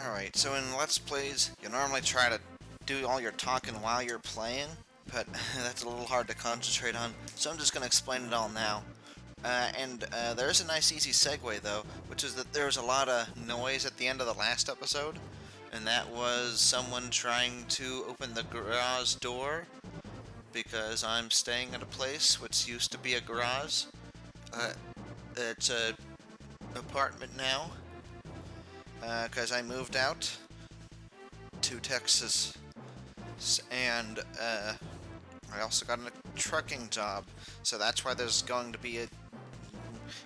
Alright, so in Let's Plays, you normally try to do all your talking while you're playing, but that's a little hard to concentrate on, so I'm just going to explain it all now. There's a nice easy segue though, which is that there was a lot of noise at the end of the last episode, and that was someone trying to open the garage door, because I'm staying at a place which used to be a garage. Uh, it's a apartment now, because I moved out to Texas, and I also got a trucking job, so that's why there's going to be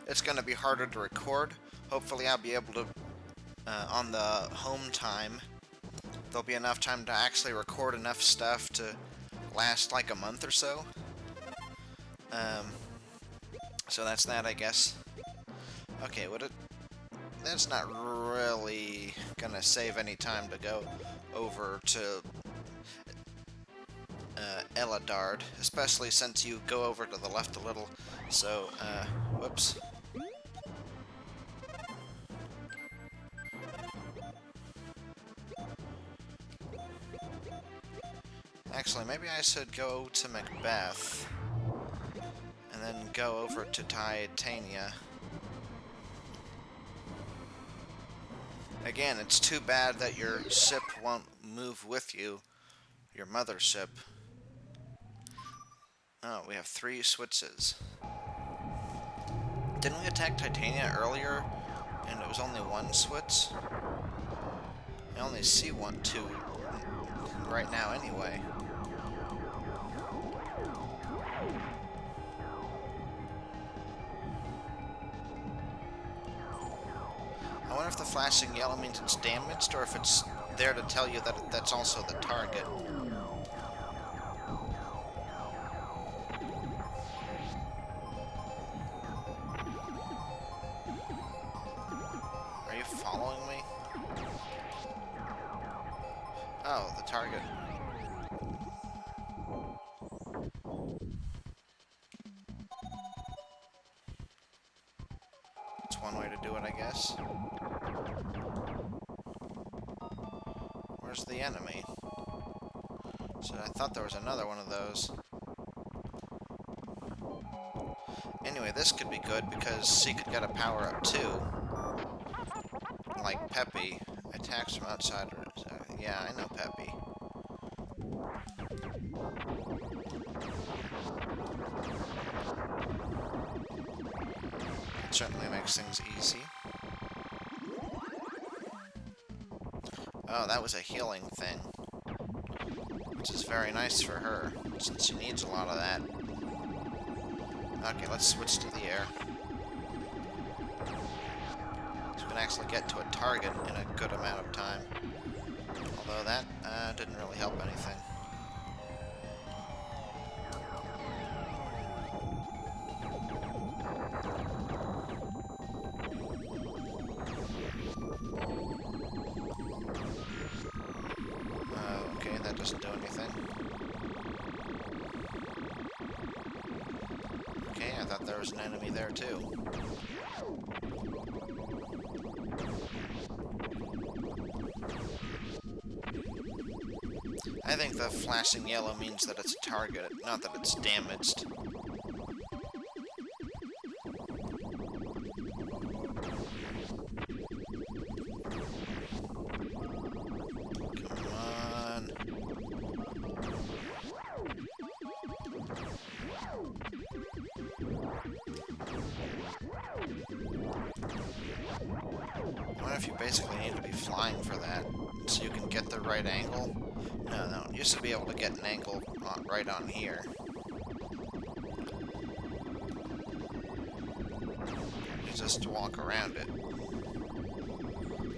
it's going to be harder to record. Hopefully I'll be able to, on the home time, there'll be enough time to actually record enough stuff to last like a month or so. So that's that, I guess. Okay, that's not really gonna save any time to go over to Eladard, especially since you go over to the left a little. So, whoops. Actually, maybe I should go to Macbeth, and then go over to Titania. Again, it's too bad that your ship won't move with you, your mothership. Oh, we have 3 switches. Didn't we attack Titania earlier, and it was only 1 switch? I only see 2 right now anyway. I wonder if the flashing yellow means it's damaged, or if it's there to tell you that that's also the target. Are you following me? Oh, the target. It's one way to do it, I guess. Where's the enemy? So I thought there was another one of those. Anyway, this could be good because she could get a power-up too. Like Peppy. Attacks from outside. Yeah, I know Peppy. It certainly makes things easy. Oh, that was a healing thing. Which is very nice for her, since she needs a lot of that. Okay, let's switch to the air. So we can actually get to a target in a good amount of time. Although that didn't really help anything. Okay, that doesn't do anything. Okay, I thought there was an enemy there too. I think the flashing yellow means that it's a target, not that it's damaged. Come on. I wonder if you basically need to be flying for that, so you can get the right angle. No, you used to be able to get an angle right on here. You just walk around it.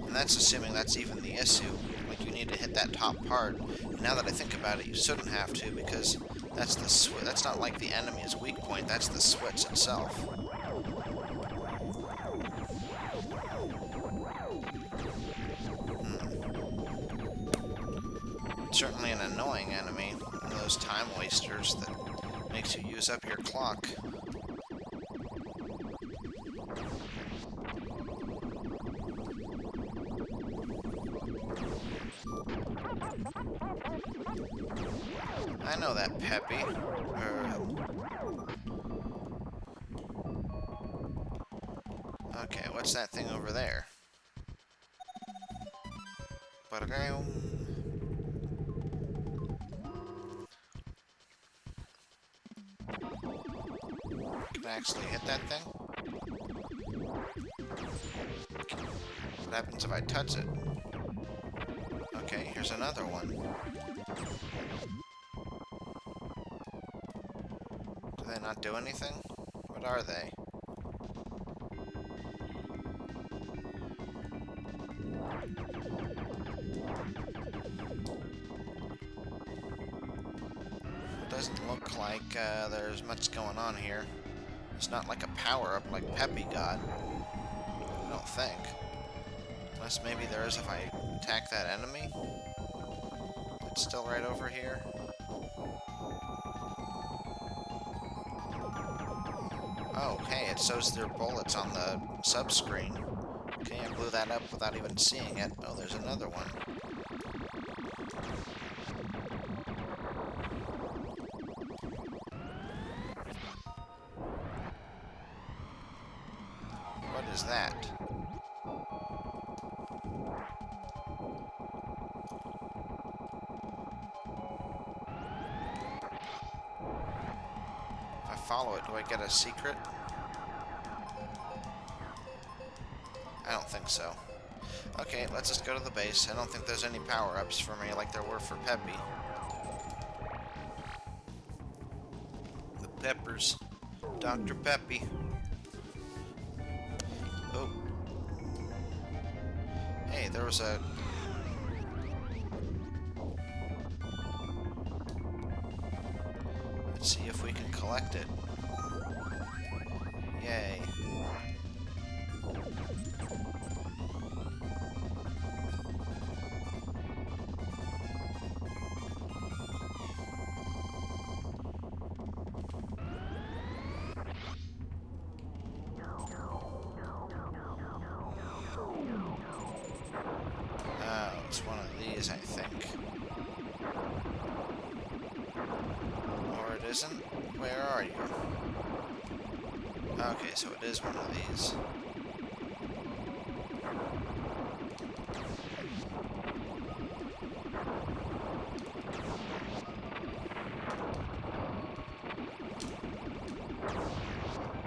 And that's assuming that's even the issue. Like, you need to hit that top part. And now that I think about it, you shouldn't have to, because that's the that's not like the enemy's weak point, that's the switch itself. Certainly an annoying enemy, one of those time wasters that makes you use up your clock. I know that Peppy. Okay, what's that thing over there? Ba-da-dam. Can I actually hit that thing? What happens if I touch it? Okay, here's another one. Do they not do anything? What are they? Doesn't look like there's much going on here. It's not like a power-up like Peppy got. I don't think. Unless maybe there is if I attack that enemy. It's still right over here. Oh, hey, it shows their bullets on the sub-screen. Okay, I blew that up without even seeing it. Oh, there's another one. What is that? If I follow it, do I get a secret? I don't think so. Okay, let's just go to the base. I don't think there's any power-ups for me like there were for Peppy. The Peppers. Dr. Peppy. Oh. Hey, there was a... Let's see if we can collect it. Yay. Oh, it's one of these, I think. Or it isn't? Where are you? Okay, so it is one of these.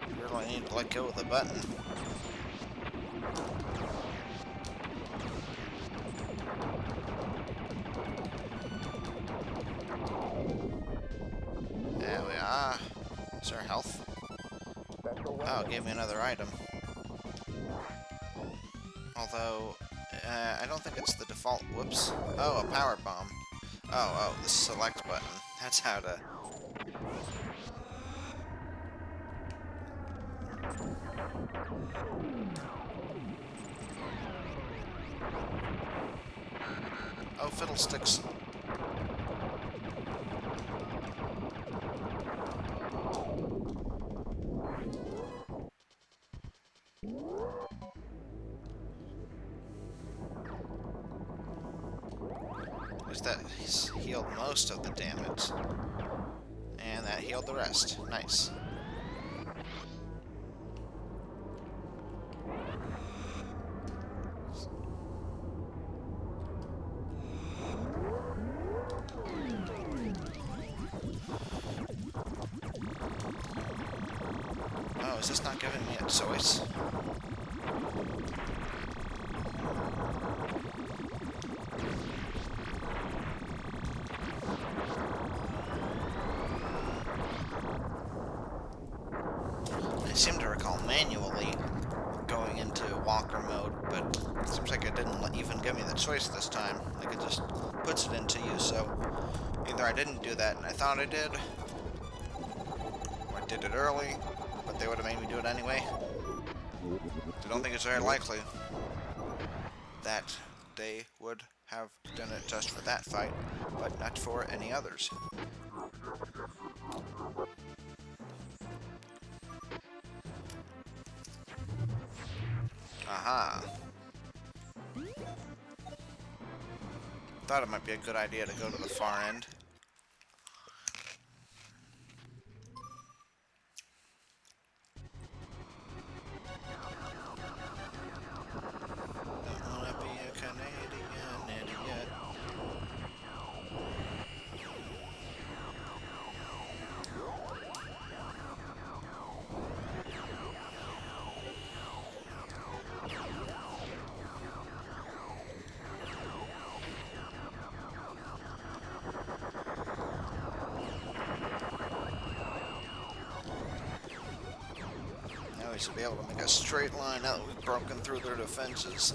You really need to let go of the button. There we are. Is there health? Oh, it gave me another item. Although, I don't think it's the default. Whoops. Oh, a power bomb. Oh, the select button. That's how to... Oh, fiddlesticks. That healed most of the damage. And that healed the rest. Nice. Oh, is this not giving me a choice? I seem to recall manually going into walker mode, but it seems like it didn't even give me the choice this time. Like it just puts it into use, so either I didn't do that and I thought I did, or I did it early, but they would have made me do it anyway. I don't think it's very likely that they would have done it just for that fight, but not for any others. Aha. Thought it might be a good idea to go to the far end. enemies will be able to make a straight line now that we've broken through their defenses.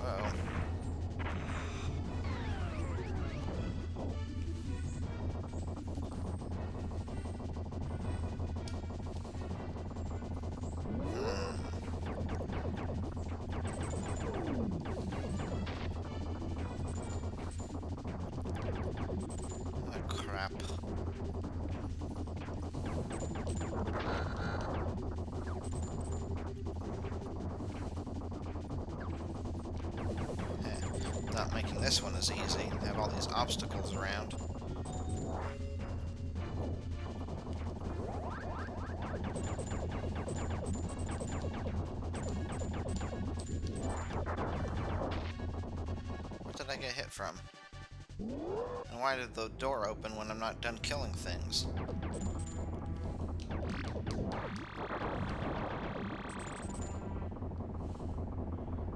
Uh-oh. Crap. Not making this one as easy. They have all these obstacles around. What did I get hit from? And why did the door open when I'm not done killing things?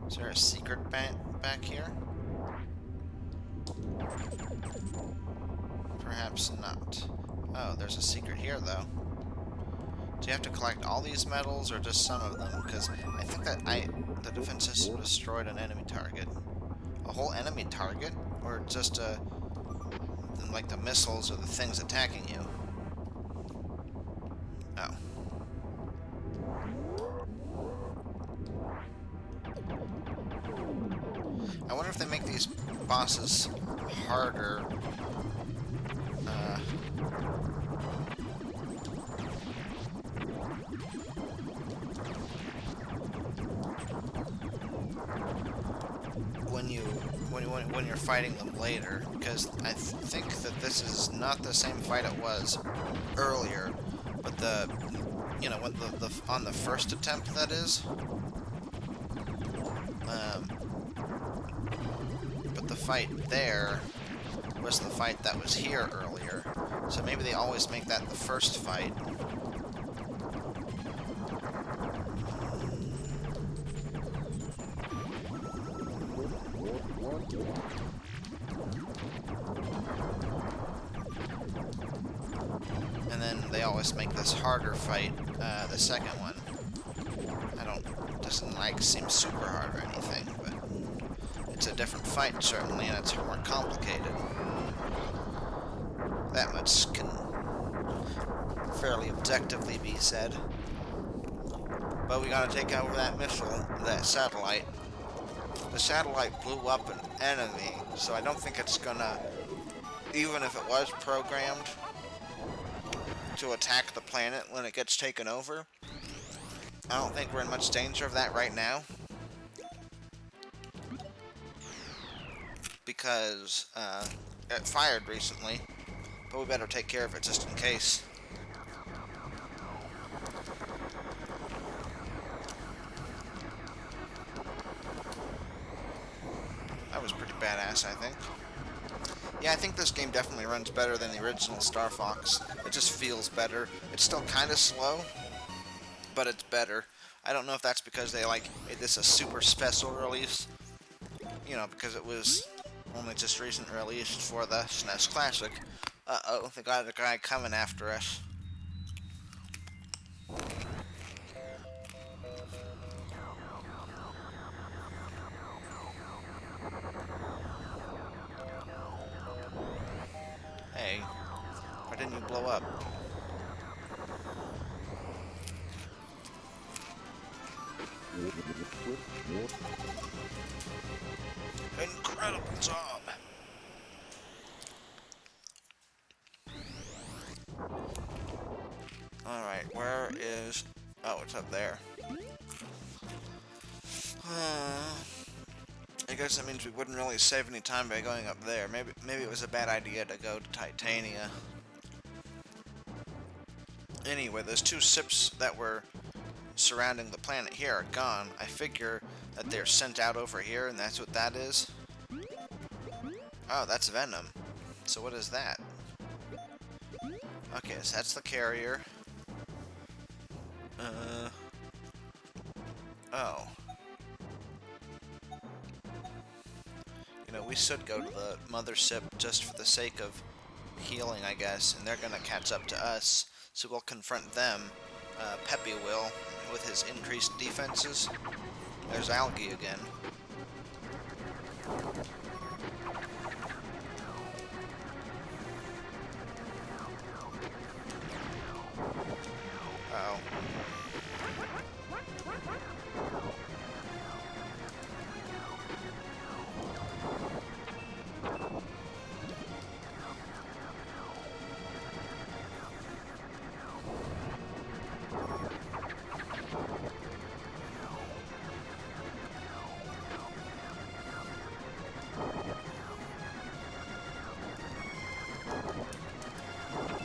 Is there a secret back here? Perhaps not. Oh, there's a secret here, though. Do you have to collect all these medals, or just some of them? Because I think that the defense system destroyed an enemy target. A whole enemy target? Or just like the missiles or the things attacking you? Oh. I wonder if they make these bosses harder. When you're fighting them later, because I think that this is not the same fight it was earlier, but when the on the first attempt, that is. But the fight there was the fight that was here earlier, so maybe they always make that the first fight. And then they always make this harder fight, the second one. Doesn't seem super hard or anything, but it's a different fight certainly, and it's more complicated. That much can fairly objectively be said. But we gotta take over that missile, that satellite. The satellite blew up an enemy, so I don't think it's gonna, even if it was programmed to attack the planet when it gets taken over, I don't think we're in much danger of that right now. Because it fired recently, but we better take care of it just in case. That was pretty badass, I think. Yeah, I think this game definitely runs better than the original Star Fox. It just feels better. It's still kind of slow, but it's better. I don't know if that's because they made this a super special release, because it was only just recently released for the SNES Classic. Uh-oh, they got a guy coming after us. Hey, why didn't you blow up? Incredible job! Alright, where is... Oh, it's up there. I guess that means we wouldn't really save any time by going up there. Maybe it was a bad idea to go to Titania. Anyway, those two ships that were surrounding the planet here are gone. I figure that they're sent out over here, and that's what that is. Oh, that's Venom. So what is that? Okay, so that's the carrier. Oh. You know, we should go to the mothership just for the sake of healing, I guess, and they're gonna catch up to us, so we'll confront them. Peppy will, with his increased defenses. There's Algae again. Uh-oh.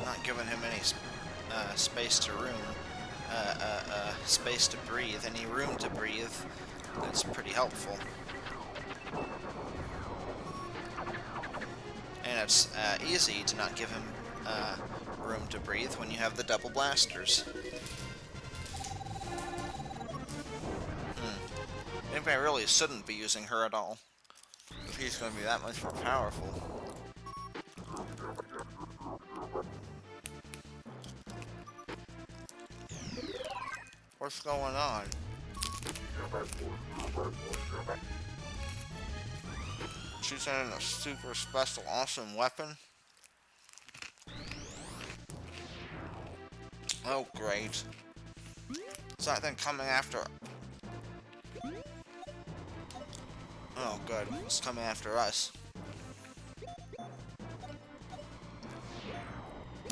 Not giving him any space to space to breathe, any room to breathe. That's pretty helpful. And it's easy to not give him room to breathe when you have the double blasters. Maybe I really shouldn't be using her at all, if he's going to be that much more powerful. What's going on? She's in a super special awesome weapon? Oh great. Is that thing coming after... Oh good, it's coming after us.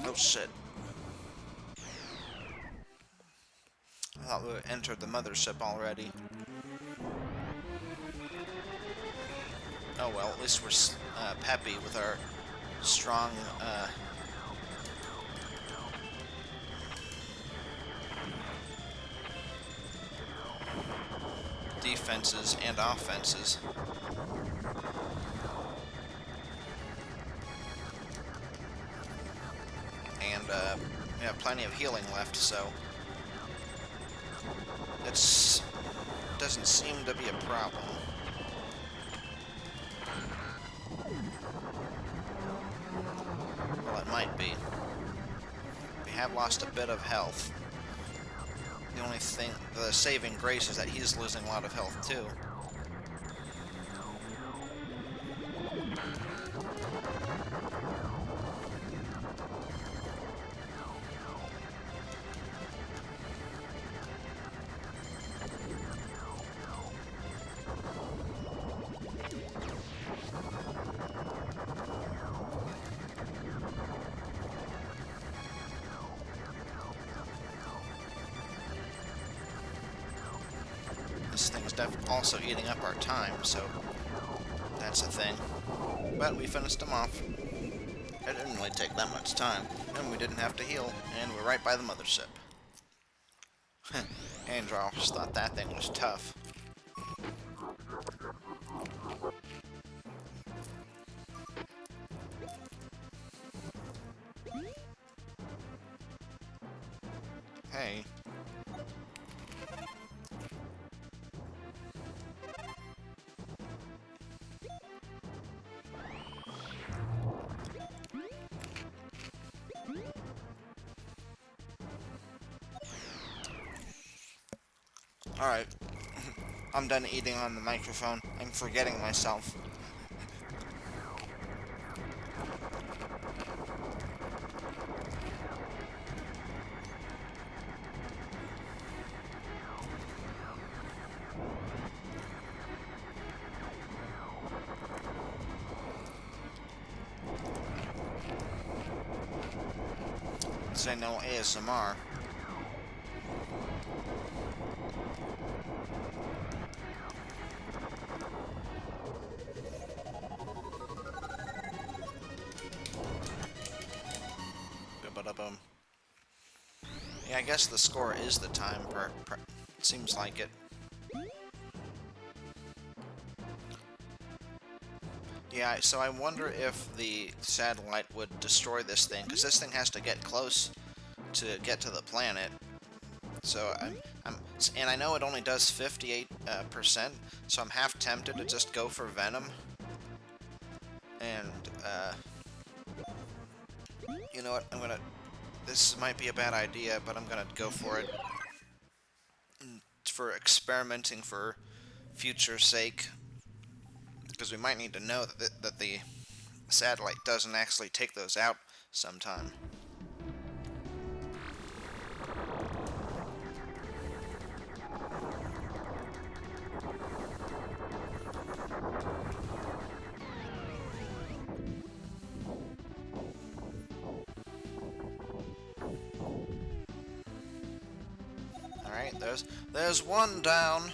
Oh shit. I thought we had entered the mothership already. Oh well, at least we're peppy with our strong defenses and offenses. And we have plenty of healing left, so it doesn't seem to be a problem. Well, it might be. We have lost a bit of health. The only thing, the saving grace is that he's losing a lot of health too. This thing's also eating up our time, so that's a thing. But we finished him off. It didn't really take that much time, and we didn't have to heal, and we're right by the mothership. Andros thought that thing was tough. Hey. Alright. I'm done eating on the microphone. I'm forgetting myself. Say no ASMR. Yeah, I guess the score is the time. Seems like it. Yeah, so I wonder if the satellite would destroy this thing, because this thing has to get close to get to the planet. So and I know it only does 58%, so I'm half tempted to just go for Venom. And, you know what, this might be a bad idea, but I'm gonna go for it. For experimenting for future sake. Because we might need to know that the satellite doesn't actually take those out sometime. Alright, there's one down.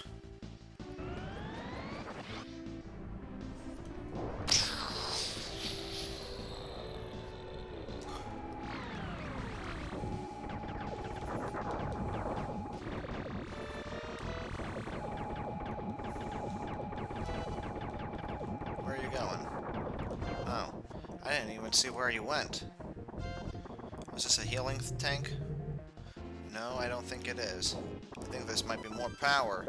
Where are you going? Oh, I didn't even see where you went. Was this a healing tank? No, I don't think it is. I think this might be more power.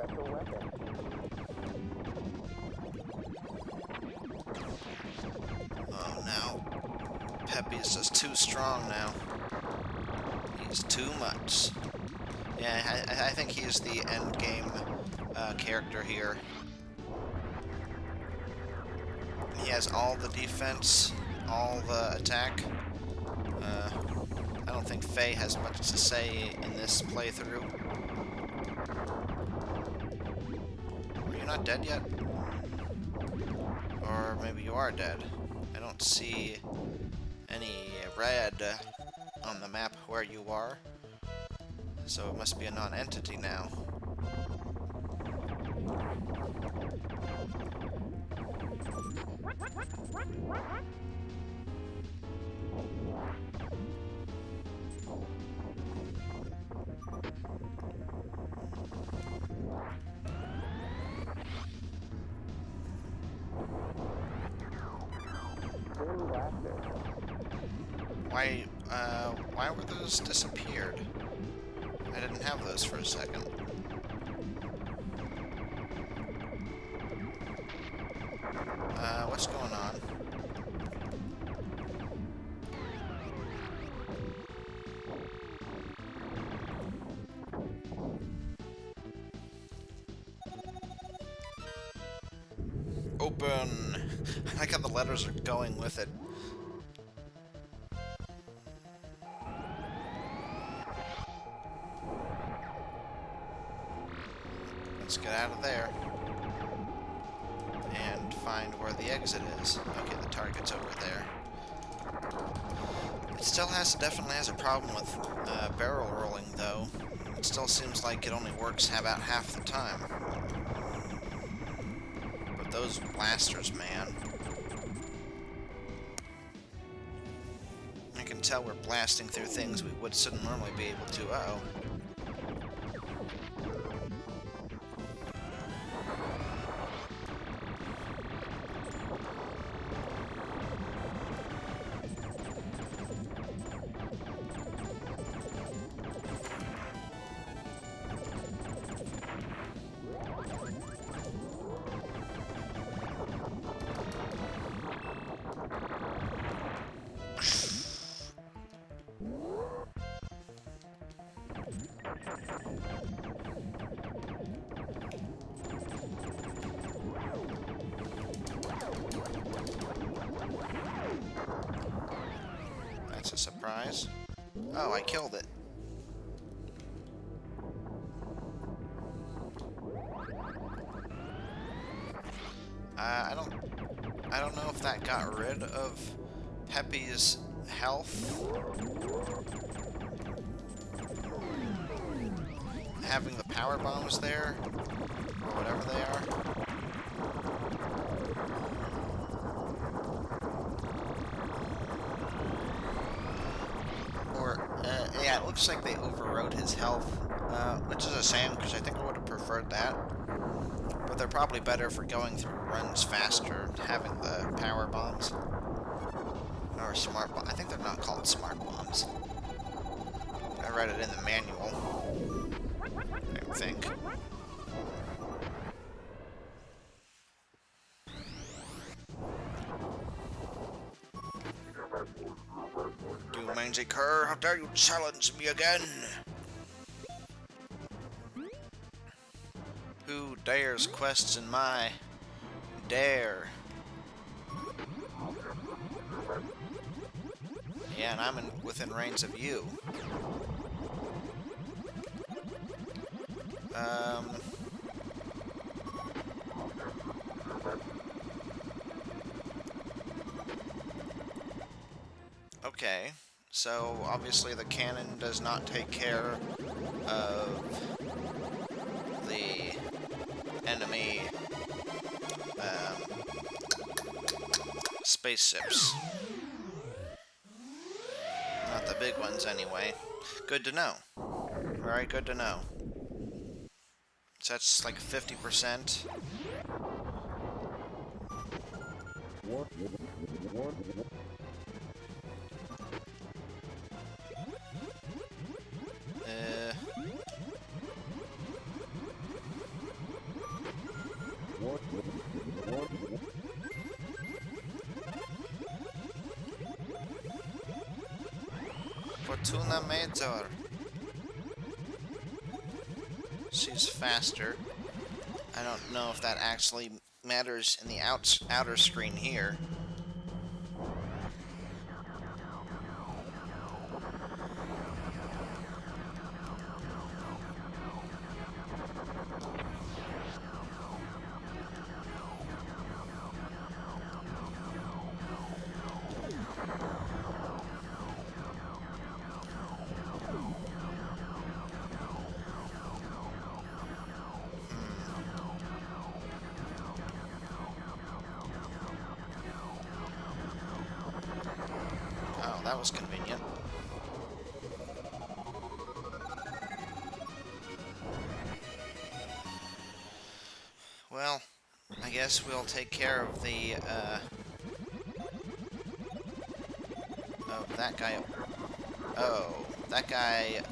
Oh no. Peppy is just too strong now. He's too much. Yeah, I think he's the end game character here. He has all the defense, all the attack. I don't think Faye has much to say in this playthrough. Are you not dead yet? Or maybe you are dead. I don't see any red on the map where you are. So it must be a non-entity now. Why were those disappeared? I didn't have those for a second. What's going on? Open! I like how the letters are going with it. Let's get out of there. And find where the exit is. Okay, the target's over there. It still definitely has a problem with barrel rolling, though. It still seems like it only works about half the time. But those blasters, man. I can tell we're blasting through things we wouldn't normally be able to. Uh-oh. That's a surprise. Oh, I killed it. I don't know if that got rid of Peppy's health. Having the power bombs there, or whatever they are. Yeah, it looks like they overrode his health, which is a shame, because I think I would have preferred that. But they're probably better for going through runs faster, having the power bombs. Or smart bombs. I think they're not called smart bombs. I read it in the manual, I think. You mangy cur, how dare you challenge me again? Who dares question my dare? Yeah, and I'm within range of you. Okay, so obviously the cannon does not take care of the enemy spaceships. Not the big ones, anyway. Good to know. Very good to know. So that's like 50%. Fortuna Major. She's faster. I don't know if that actually matters in the outer screen here. Oh, that was convenient. Well, I guess we'll take care of the, of that guy. Oh, that guy,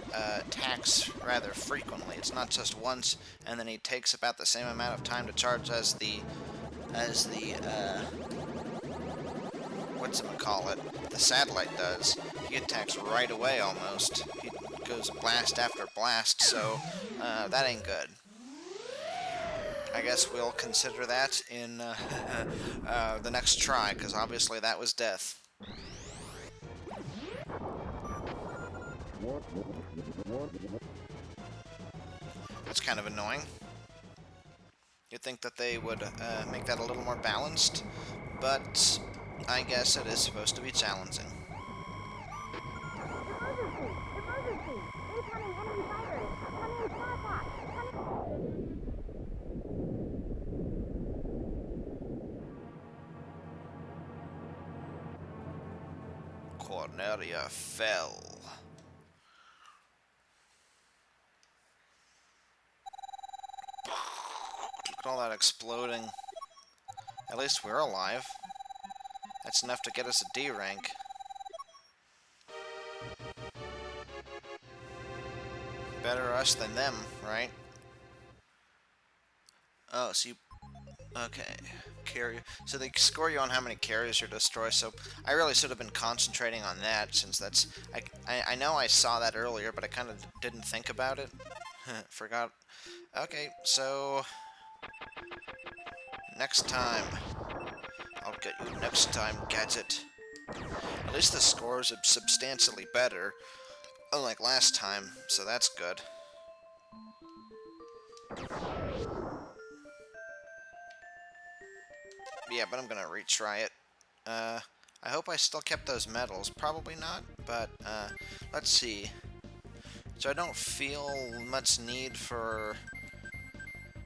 attacks rather frequently. It's not just once, and then he takes about the same amount of time to charge as the, whatchamacallit, the satellite does. He attacks right away, almost. He goes blast after blast, so, that ain't good. I guess we'll consider that in the next try, because obviously that was death. That's kind of annoying. You'd think that they would make that a little more balanced, but I guess it is supposed to be challenging. Cornelia fell. Look at all that exploding. At least we're alive. That's enough to get us a D rank. Better us than them, right? Oh, so you... Okay. Carrier. So they score you on how many carriers you destroy, so I really should have been concentrating on that, since that's... I know I saw that earlier, but I kind of didn't think about it. Forgot. Okay, so... Next time. I'll get you next time, Gadget. At least the scores are substantially better, unlike last time, so that's good. Yeah, but I'm gonna retry it. I hope I still kept those medals. Probably not, but, let's see. So I don't feel much need for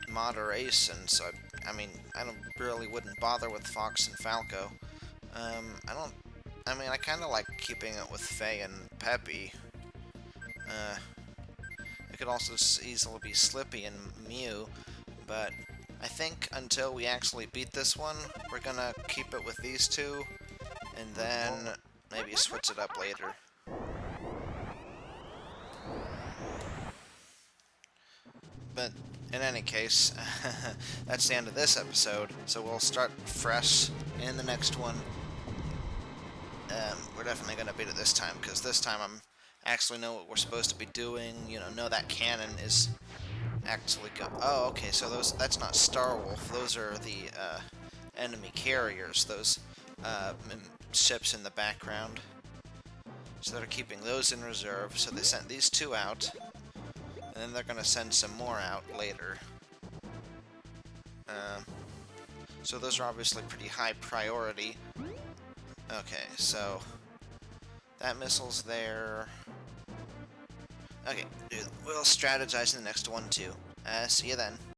moderation, so I mean, I wouldn't bother with Fox and Falco. I kind of like keeping it with Faye and Peppy. It could also easily be Slippy and Mew, but I think until we actually beat this one, we're gonna keep it with these two, and then maybe switch it up later. But in any case, that's the end of this episode, so we'll start fresh in the next one. we're definitely gonna beat it this time, because this time I'm actually know what we're supposed to be doing. You know that cannon is actually go. Oh, okay. So that's not Star Wolf. Those are the enemy carriers. Those ships in the background. So they're keeping those in reserve. So they sent these two out, and then they're gonna send some more out later. Um, so those are obviously pretty high priority. Okay, so that missile's there. Okay, dude, we'll strategize in the next one too. See you then.